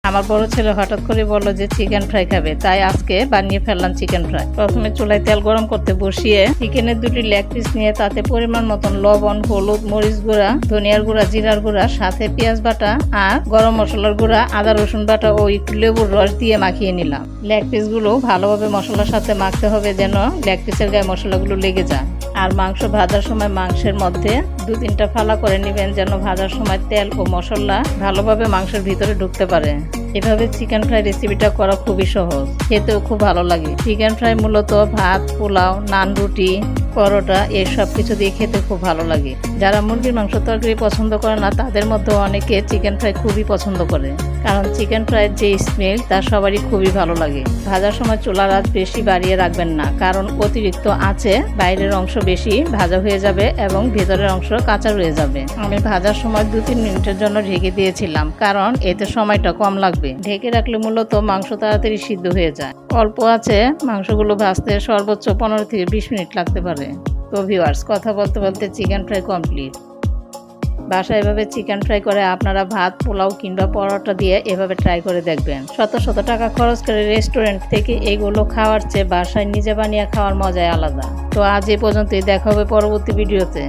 আমার বড় ছেলে হঠাৎ করে বলল যে চিকেন ফ্রাই খাবে, তাই আজকে বানিয়ে ফেললাম চিকেন ফ্রাই। প্রথমে চুলায় তেল গরম করতে বসিয়ে চিকেনের 2টি লেগ পিস নিয়ে তাতে পরিমাণ মতন লবণ, হলুদ, মরিচ গুঁড়া, ধনিয়ার গুঁড়া, জিরার গুঁড়া, সাথে পেঁয়াজ বাটা আর গরম মশলার গুঁড়া, আদা রসুন বাটা ও একটু লেবুর রস দিয়ে মাখিয়ে নিলাম। লেগ পিসগুলো ভালোভাবে মশলার সাথে মাখতে হবে যেন লেগ পিসের গায়ে মশলাগুলো লেগে যায়। আর মাংস ভাজার সময় মাংসের মধ্যে 2-3টা ফালা করে নেবেন যেন ভাজার সময় তেল ও মশলা ভালোভাবে মাংসের ভিতরে ঢুকতে পারে। এভাবে চিকেন ফ্রাই রেসিপিটা করা খুবই সহজ, খেতেও খুব ভালো লাগে। চিকেন ফ্রাই মূলত ভাত, পোলাও, নান, রুটি, পরোটা এসব কিছু দিয়ে খেতে খুব ভালো লাগে। যারা মুরগির মাংস তরকারি পছন্দ করে না তাদের মধ্যে অনেকে চিকেন ফ্রাই খুবই পছন্দ করে, কারণ চিকেন ফ্রাইয়ের যে স্মেল তা সবারই খুবই ভালো লাগে। ভাজার সময় চুলার আঁচ বেশি বাড়িয়ে রাখবেন না, কারণ অতিরিক্ত আঁচে বাইরের অংশ বেশি ভাজা হয়ে যাবে এবং ভেতরের অংশ কাঁচা রয়ে যাবে। আমি ভাজার সময় 2-3 মিনিটের জন্য ঢেকে দিয়েছিলাম, কারণ এতে সময়টা কম লাগবে। ঢেকে রাখলে মূলত মাংস তাড়াতাড়ি সিদ্ধ হয়ে যায়। অল্প আছে মাংসগুলো ভাজতে সর্বোচ্চ 15 থেকে 20 মিনিট লাগতে পারে। তো ভিউয়ার্স, কথা বলতে বলতে চিকেন ফ্রাই কমপ্লিট। বাসায় এভাবে চিকেন ফ্রাই করে আপনারা ভাত, পোলাও কিংবা পরোটা দিয়ে এভাবে ট্রাই করে দেখবেন। শত শত টাকা খরচ করে রেস্টুরেন্ট থেকে এগুলো খাওয়ার চেয়ে বাসায় নিজে বানিয়ে খাওয়ার মজাই আলাদা। তো আজ এই পর্যন্তই, দেখা হবে পরবর্তী ভিডিওতে।